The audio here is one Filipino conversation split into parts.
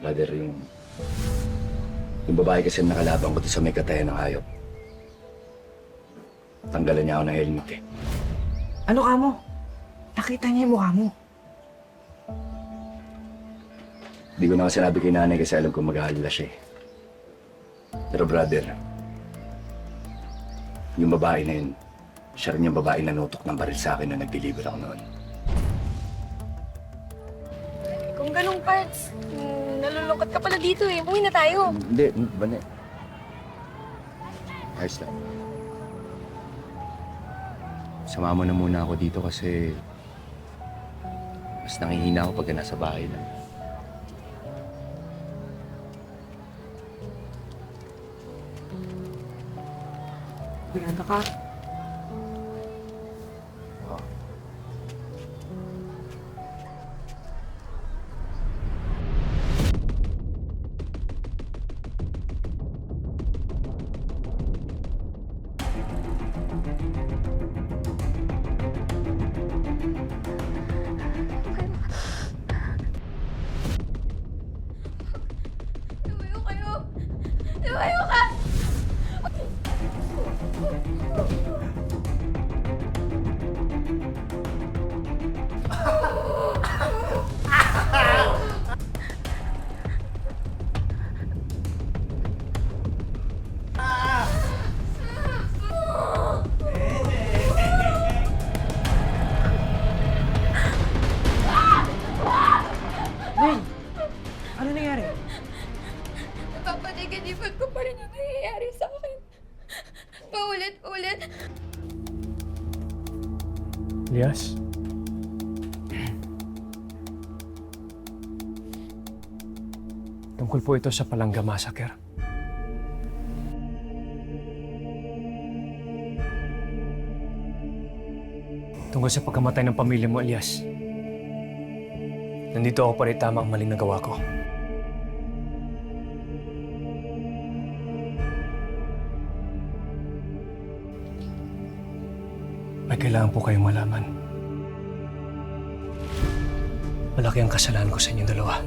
Brother, yung babae kasi nakalaban ko doon sa may katayan ng hayop. Tanggalan niya ako ng helmet eh. Ano ka mo? Nakita niya yung mukha mo. Hindi ko na kasi sinabi kay nanay kasi alam ko mag-aalala siya eh. Pero brother, yung babae na yun, siya rin yung babae na nutok ng baril sa akin na nag-deliver ako noon. Kung ganong parts, nalulungkot ka pala dito eh. Umuwi na tayo. Hindi, bane. Ayos lang. Sama mo na muna ako dito kasi mas nangihina ako pagka nasa bahay lang. Sigurado ka? Lumayo kayo! Lumayo ka! Ning! Ano nangyari? Napapanaginipan ko pa rin yung nangyayari sa akin. Paulit-ulit. Elias? Tungkol po ito sa Palangga Massacre. Tungkol sa pagkamatay ng pamilya mo, Elias. Nandito ako para itama ang maling nagawa ko. May kailangan po kayong malaman. Malaki ang kasalanan ko sa inyong dalawa.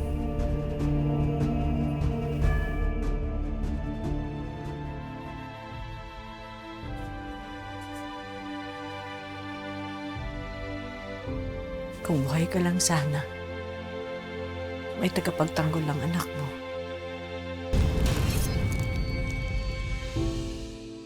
Kung buhay ka lang sana, may tagapagtanggol lang anak mo.